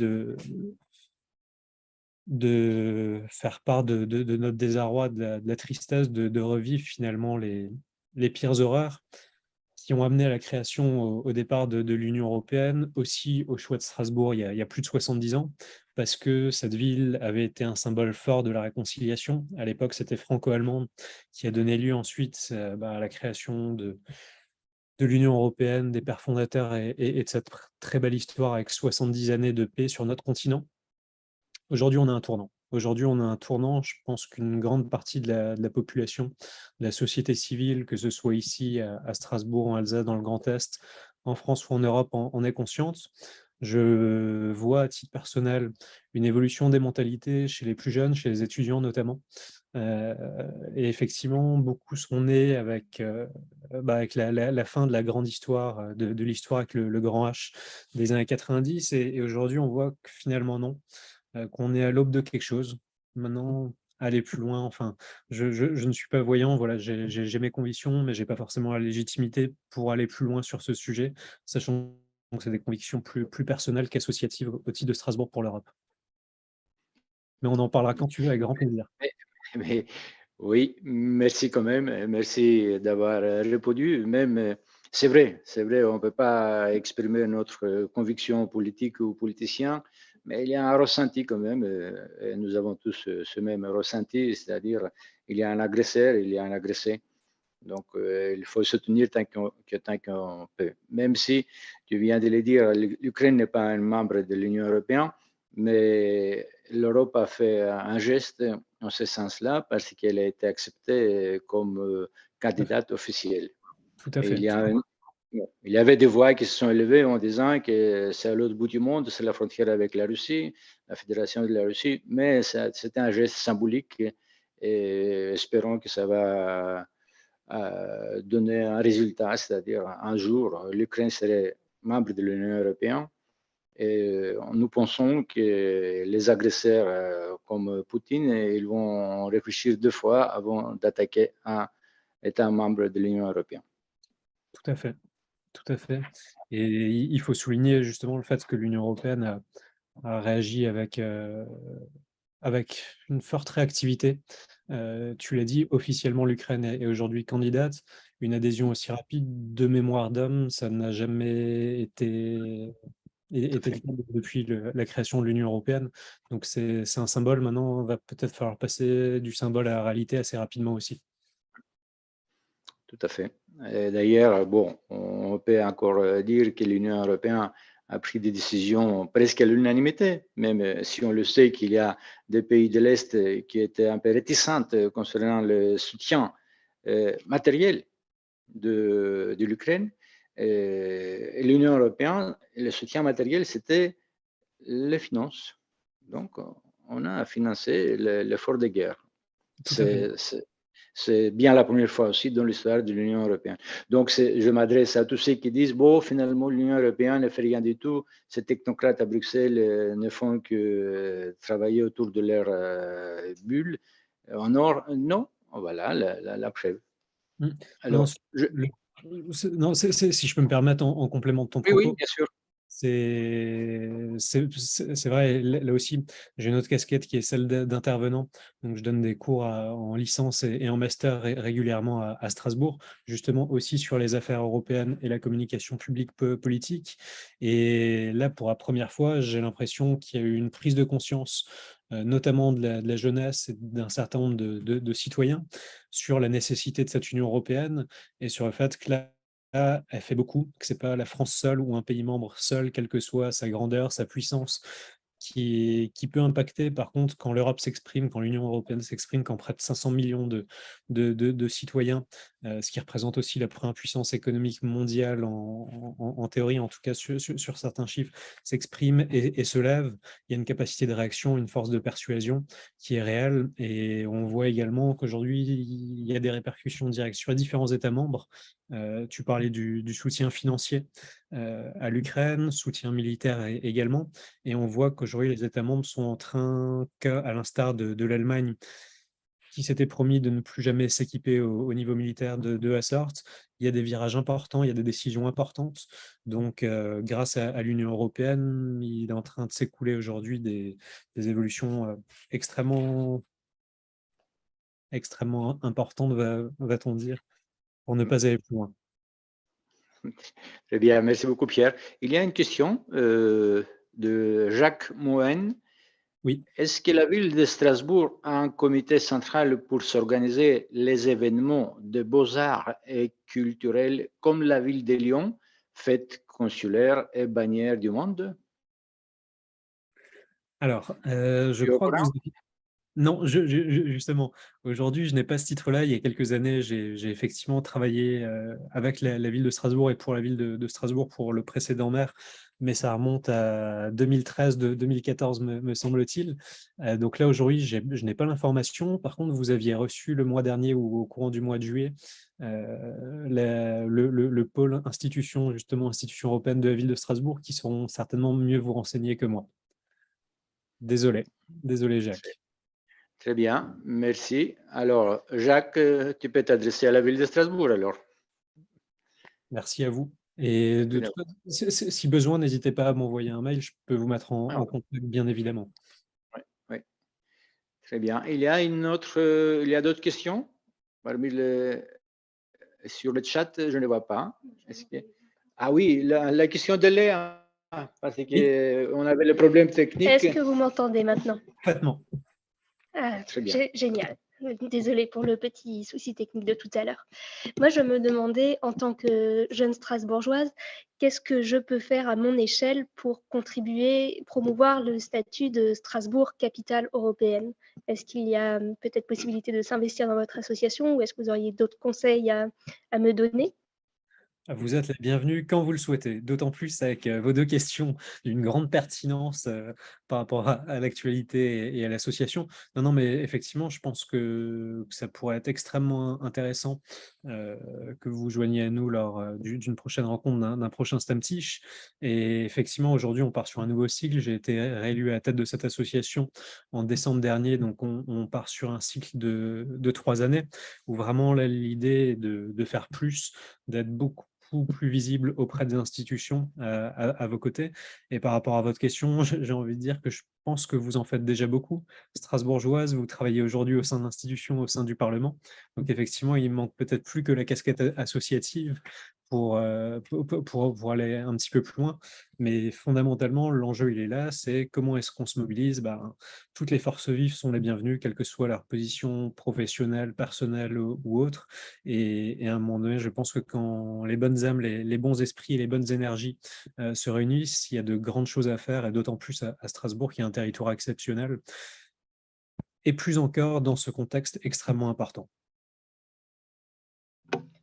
de faire part de notre désarroi, de la tristesse, de revivre finalement les pires horreurs qui ont amené à la création au départ de l'Union européenne, aussi au choix de Strasbourg il y a plus de 70 ans, parce que cette ville avait été un symbole fort de la réconciliation. À l'époque, c'était franco-allemande qui a donné lieu ensuite à la création de l'Union européenne, des pères fondateurs et de cette très belle histoire avec 70 années de paix sur notre continent. Aujourd'hui, on a un tournant. Aujourd'hui, on a un tournant. Je pense qu'une grande partie de la population, de la société civile, que ce soit ici à Strasbourg, en Alsace, dans le Grand Est, en France ou en Europe, en est consciente. Je vois à titre personnel une évolution des mentalités chez les plus jeunes, chez les étudiants notamment. Et effectivement, beaucoup sont nés avec la fin de la grande histoire, de l'histoire avec le grand H des années 90. Et aujourd'hui, on voit que finalement, non. Qu'on est à l'aube de quelque chose. Maintenant, aller plus loin, enfin, je ne suis pas voyant, voilà, j'ai mes convictions, mais j'ai pas forcément la légitimité pour aller plus loin sur ce sujet, sachant que c'est des convictions plus personnelles qu'associatives au titre de Strasbourg pour l'Europe. Mais on en parlera quand tu veux, avec grand plaisir. Mais, mais oui, merci quand même. Merci d'avoir répondu. Même, c'est vrai, on ne peut pas exprimer notre conviction politique ou politicien, mais il y a un ressenti quand même. Et nous avons tous ce même ressenti, c'est-à-dire il y a un agresseur, il y a un agressé. Donc, il faut soutenir tant qu'on peut. Même si, tu viens de le dire, l'Ukraine n'est pas un membre de l'Union européenne, mais l'Europe a fait un geste en ce sens-là parce qu'elle a été acceptée comme candidate officielle. Tout à Et fait. il y avait des voix qui se sont élevées en disant que c'est à l'autre bout du monde, c'est la frontière avec la Russie, la fédération de la Russie, mais c'était un geste symbolique et espérons que ça va donner un résultat, c'est-à-dire un jour, l'Ukraine serait membre de l'Union européenne. Et nous pensons que les agresseurs comme Poutine, ils vont réfléchir deux fois avant d'attaquer un État membre de l'Union européenne. Tout à fait. Tout à fait. Et il faut souligner justement le fait que l'Union européenne a réagi avec une forte réactivité. Tu l'as dit, officiellement, l'Ukraine est aujourd'hui candidate. Une adhésion aussi rapide de mémoire d'homme, ça n'a jamais été le cas depuis la création de l'Union européenne. Donc c'est un symbole. Maintenant, il va peut-être falloir passer du symbole à la réalité assez rapidement aussi. Tout à fait. D'ailleurs, bon, on peut encore dire que l'Union européenne a pris des décisions presque à l'unanimité, même si on le sait qu'il y a des pays de l'Est qui étaient un peu réticents concernant le soutien matériel de l'Ukraine. Et l'Union européenne, le soutien matériel, c'était les finances. Donc, on a financé l'effort de guerre. Tout à fait. C'est bien la première fois aussi dans l'histoire de l'Union européenne. Donc, je m'adresse à tous ceux qui disent, bon, finalement, l'Union européenne ne fait rien du tout. Ces technocrates à Bruxelles ne font que travailler autour de leur bulle. Non, voilà la preuve. Non, Alors, si je peux me permettre en complément de ton oui, propos, bien sûr. c'est vrai, là aussi, j'ai une autre casquette qui est celle d'intervenant. Donc, je donne des cours en licence et en master régulièrement à Strasbourg, justement aussi sur les affaires européennes et la communication publique politique. Et là, pour la première fois, j'ai l'impression qu'il y a eu une prise de conscience, notamment de la jeunesse et d'un certain nombre de citoyens, sur la nécessité de cette Union européenne et sur le fait que là, elle fait beaucoup, que c'est pas la France seule ou un pays membre seul, quelle que soit sa grandeur, sa puissance, qui peut impacter. Par contre, quand l'Europe s'exprime, quand l'Union européenne s'exprime, quand près de 500 millions de citoyens ce qui représente aussi la première puissance économique mondiale en théorie, en tout cas sur certains chiffres, s'exprime et se lève. Il y a une capacité de réaction, une force de persuasion qui est réelle. Et on voit également qu'aujourd'hui, il y a des répercussions directes sur les différents États membres. Tu parlais du soutien financier à l'Ukraine, soutien militaire également. Et on voit qu'aujourd'hui, les États membres sont en train, à l'instar de l'Allemagne, qui s'était promis de ne plus jamais s'équiper au niveau militaire de la sorte. Il y a des virages importants, il y a des décisions importantes. Donc, grâce à l'Union européenne, il est en train de s'écouler aujourd'hui des évolutions extrêmement importantes, va-t-on dire, pour ne pas aller plus loin. Très bien, merci beaucoup Pierre. Il y a une question de Jacques Mouen. Oui. Est-ce que la ville de Strasbourg a un comité central pour s'organiser les événements de beaux-arts et culturels comme la ville de Lyon, fête consulaire et bannière du monde? Alors, je Tu es au crois que courant? Non, justement, aujourd'hui, je n'ai pas ce titre-là. Il y a quelques années, j'ai effectivement travaillé avec la ville de Strasbourg et pour la ville de Strasbourg pour le précédent maire, mais ça remonte à 2013-2014, me semble-t-il. Donc là, aujourd'hui, je n'ai pas l'information. Par contre, vous aviez reçu le mois dernier ou au courant du mois de juillet le pôle institution, justement, institution européenne de la ville de Strasbourg, qui sauront certainement mieux vous renseigner que moi. Désolé, Jacques. Très bien, merci. Alors, Jacques, tu peux t'adresser à la ville de Strasbourg alors. Merci à vous. Et si besoin, n'hésitez pas à m'envoyer un mail, je peux vous mettre en contact, bien évidemment. Oui. Très bien. Il y a d'autres questions sur le chat, je ne vois pas. Ah oui, la question de Léa, parce qu'on avait le problème technique. Est-ce que vous m'entendez maintenant? Parfaitement. Ah, très bien. Génial. Désolée pour le petit souci technique de tout à l'heure. Moi, je me demandais, en tant que jeune strasbourgeoise, qu'est-ce que je peux faire à mon échelle pour contribuer, promouvoir le statut de Strasbourg capitale européenne? Est-ce qu'il y a peut-être possibilité de s'investir dans votre association ou est-ce que vous auriez d'autres conseils à me donner? Vous êtes la bienvenue quand vous le souhaitez, d'autant plus avec vos deux questions d'une grande pertinence par rapport à l'actualité et à l'association. Non, mais effectivement, je pense que ça pourrait être extrêmement intéressant que vous vous joigniez à nous lors d'une prochaine rencontre, d'un prochain Stammtisch. Et effectivement, aujourd'hui, on part sur un nouveau cycle. J'ai été réélu à la tête de cette association en décembre dernier, donc on part sur un cycle de 3 années où vraiment l'idée est de faire plus, d'être beaucoup plus visible auprès des institutions à vos côtés. Et par rapport à votre question, j'ai envie de dire que je pense que vous en faites déjà beaucoup. Strasbourgeoise, vous travaillez aujourd'hui au sein d'institutions, au sein du Parlement. Donc effectivement, il manque peut-être plus que la casquette associative pour aller un petit peu plus loin. Mais fondamentalement, l'enjeu, il est là, c'est comment est-ce qu'on se mobilise. Toutes les forces vives sont les bienvenues, quelle que soit leur position professionnelle, personnelle ou autre. Et à un moment donné, je pense que quand les bonnes âmes, les bons esprits et les bonnes énergies se réunissent, il y a de grandes choses à faire, et d'autant plus à Strasbourg, qui est un territoire exceptionnel, et plus encore dans ce contexte extrêmement important.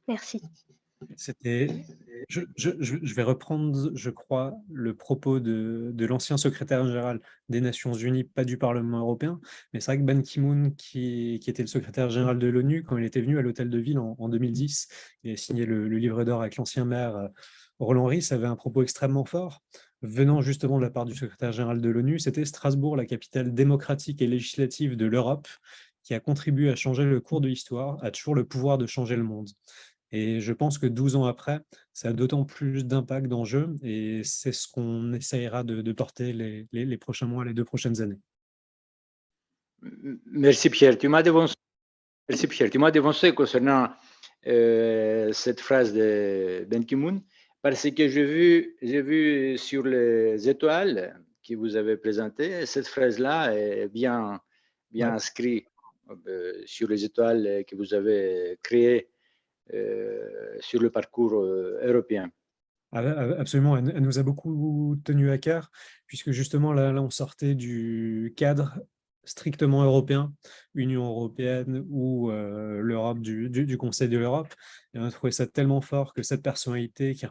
Merci. Je vais reprendre, je crois, le propos de l'ancien secrétaire général des Nations Unies, pas du Parlement européen, mais c'est vrai que Ban Ki-moon, qui était le secrétaire général de l'ONU, quand il était venu à l'Hôtel de Ville en 2010, il a signé le livre d'or avec l'ancien maire Roland Ries, avait un propos extrêmement fort, venant justement de la part du secrétaire général de l'ONU. C'était Strasbourg, la capitale démocratique et législative de l'Europe, qui a contribué à changer le cours de l'histoire, a toujours le pouvoir de changer le monde. Et je pense que 12 ans après, ça a d'autant plus d'impact d'enjeu, et c'est ce qu'on essayera de porter les prochains mois, les 2 prochaines années. Merci Pierre, tu m'as devancé. Merci Pierre, tu m'as devancé concernant cette phrase de Ban Ki-moon, parce que j'ai vu sur les étoiles que vous avez présentées, cette phrase-là est bien inscrite sur les étoiles que vous avez créées sur le parcours européen. Absolument, elle nous a beaucoup tenu à cœur, puisque justement là on sortait du cadre strictement européen, Union européenne ou l'Europe du Conseil de l'Europe. Et on a trouvé ça tellement fort que cette personnalité qui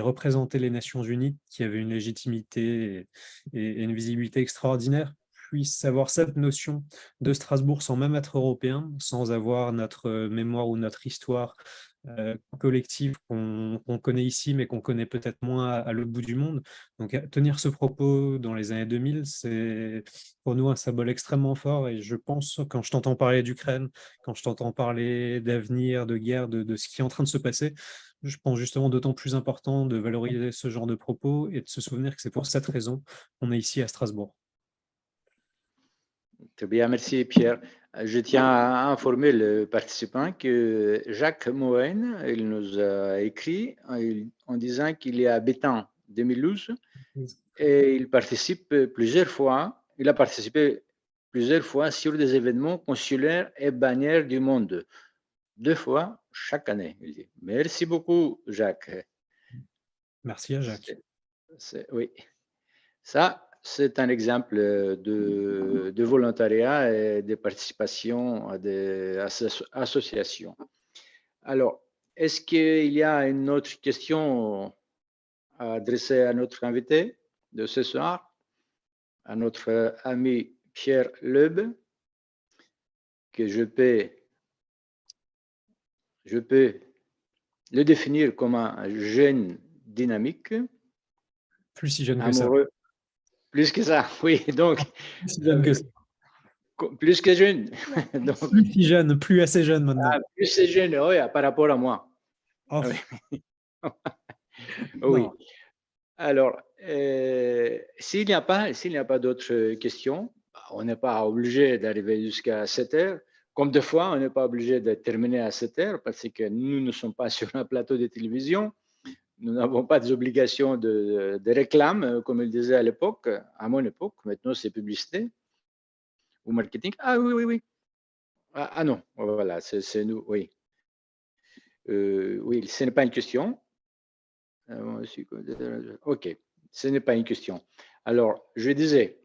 représentait les Nations Unies, qui avait une légitimité et une visibilité extraordinaire, puisse avoir cette notion de Strasbourg sans même être européen, sans avoir notre mémoire ou notre histoire collective qu'on connaît ici, mais qu'on connaît peut-être moins à l'autre bout du monde. Donc, tenir ce propos dans les années 2000, c'est pour nous un symbole extrêmement fort. Et je pense, quand je t'entends parler d'Ukraine, quand je t'entends parler d'avenir, de guerre, de ce qui est en train de se passer, je pense justement d'autant plus important de valoriser ce genre de propos et de se souvenir que c'est pour cette raison qu'on est ici à Strasbourg. Très bien, merci Pierre. Je tiens à informer le participant que Jacques Mohen, il nous a écrit en disant qu'il est à Béthune 2012 et il a participé plusieurs fois sur des événements consulaires et bannières du monde, 2 fois chaque année. Il dit. Merci beaucoup, Jacques. Merci à Jacques. Oui, ça, c'est un exemple de volontariat et de participation à des associations. Alors, est-ce qu'il y a une autre question à adresser à notre invité de ce soir, à notre ami Pierre Leub, que je peux le définir comme un jeune dynamique, Plus si jeune que ça. amoureux. Plus que ça, oui. Donc, Plus si jeune que ça. Plus que jeune. Donc, Plus si jeune, plus assez jeune maintenant. plus c'est jeune, oui, par rapport à moi. Oh. Oui. Oui. Alors, s'il n'y a pas d'autres questions, on n'est pas obligé d'arriver jusqu'à 7 heures. Comme des fois, on n'est pas obligé de terminer à 7 heures parce que nous ne sommes pas sur un plateau de télévision. Nous n'avons pas des obligations de réclame, comme il disait à l'époque, à mon époque. Maintenant, c'est publicité ou marketing. Ah oui, oui, oui. Ah non, voilà, c'est nous, oui. Oui, ce n'est pas une question. Ok, ce n'est pas une question. Alors, je disais,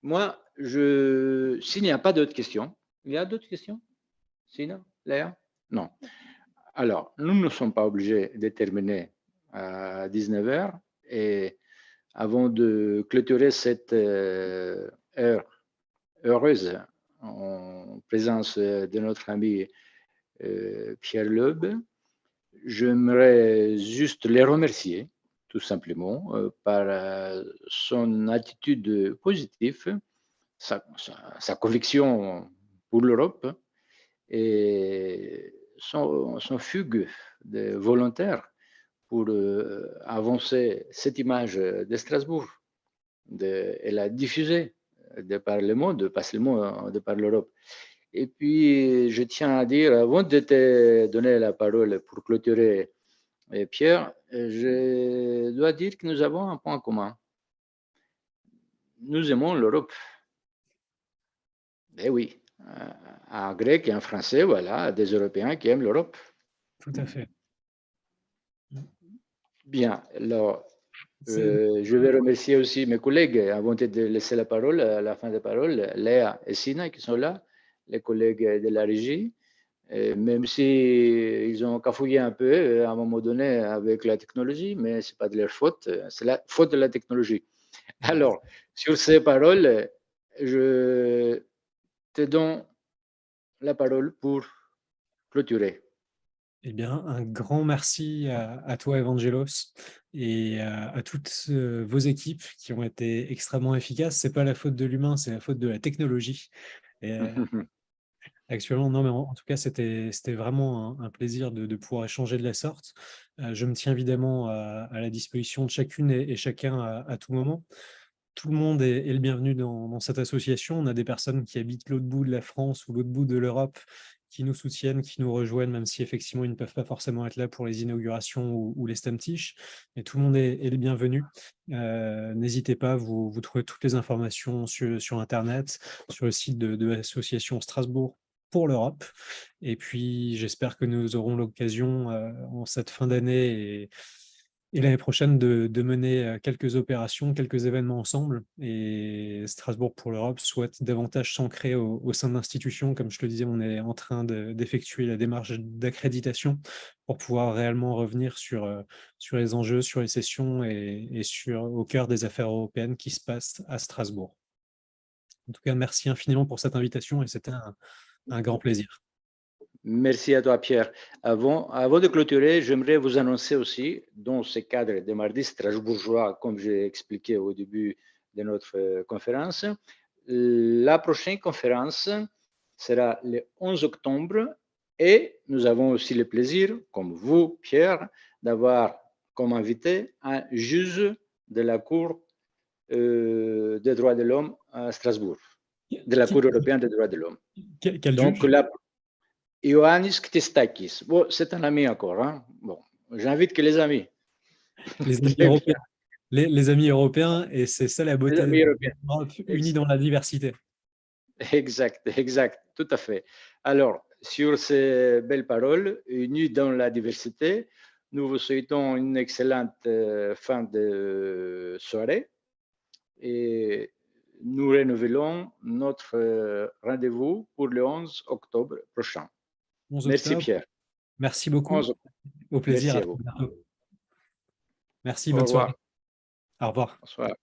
moi, s'il n'y a pas d'autres questions, il y a d'autres questions? Sinon, Léa? Non. Alors, nous ne sommes pas obligés de terminer à 19 h. Et avant de clôturer cette heure heureuse en présence de notre ami Pierre Leub, j'aimerais juste les remercier, tout simplement, par son attitude positive, sa conviction pour l'Europe et son fugue de volontaire pour avancer cette image de Strasbourg et la diffuser de par le monde, pas seulement de par l'Europe. Et puis, je tiens à dire, avant de te donner la parole pour clôturer, Pierre, je dois dire que nous avons un point commun. Nous aimons l'Europe. Eh oui, un Grec et un Français, voilà, des Européens qui aiment l'Europe. Tout à fait. Bien, alors, je vais remercier aussi mes collègues, avant de laisser la parole, à la fin de la parole, Léa et Sina qui sont là, les collègues de la régie. Même si ils ont cafouillé un peu à un moment donné avec la technologie, mais ce n'est pas de leur faute, c'est la faute de la technologie. Alors, sur ces paroles, je te donne la parole pour clôturer. Eh bien, un grand merci à toi, Evangelos, et à toutes vos équipes qui ont été extrêmement efficaces. Ce n'est pas la faute de l'humain, c'est la faute de la technologie. Et, actuellement, non, mais en tout cas, c'était vraiment un plaisir de pouvoir échanger de la sorte. Je me tiens évidemment à la disposition de chacune et chacun à tout moment. Tout le monde est le bienvenu dans cette association. On a des personnes qui habitent l'autre bout de la France ou l'autre bout de l'Europe qui nous soutiennent, qui nous rejoignent, même si effectivement ils ne peuvent pas forcément être là pour les inaugurations ou les stamtiches. Mais tout le monde est le bienvenu. N'hésitez pas, vous trouvez toutes les informations sur Internet, sur le site de l'association Strasbourg pour l'Europe. Et puis, j'espère que nous aurons l'occasion en cette fin d'année Et l'année prochaine, de mener quelques opérations, quelques événements ensemble. Et Strasbourg pour l'Europe souhaite davantage s'ancrer au sein de l'institution. Comme je te le disais, on est en train d'effectuer la démarche d'accréditation pour pouvoir réellement revenir sur les enjeux, sur les sessions et au cœur des affaires européennes qui se passent à Strasbourg. En tout cas, merci infiniment pour cette invitation et c'était un grand plaisir. Merci à toi, Pierre. Avant de clôturer, j'aimerais vous annoncer aussi, dans ce cadre des mardis strasbourgeois, comme j'ai expliqué au début de notre conférence, la prochaine conférence sera le 11 octobre et nous avons aussi le plaisir, comme vous, Pierre, d'avoir comme invité un juge de la Cour des droits de l'homme à Strasbourg, de la Cour européenne des droits de l'homme. Quel Donc, juge? Ioannis Ktistakis. Bon, c'est un ami encore. Hein. Bon, j'invite que les amis. Les amis européens. Les amis européens, et c'est ça la beauté de l'Europe, unis dans la diversité. Exact, exact, tout à fait. Alors, sur ces belles paroles, unis dans la diversité, nous vous souhaitons une excellente fin de soirée et nous renouvelons notre rendez-vous pour le 11 octobre prochain. 11 Merci octobre. Pierre. Merci beaucoup. 11 octobre. Au plaisir. Merci à vous. Merci, Au bonne revoir. soirée. Au revoir. Bonsoir.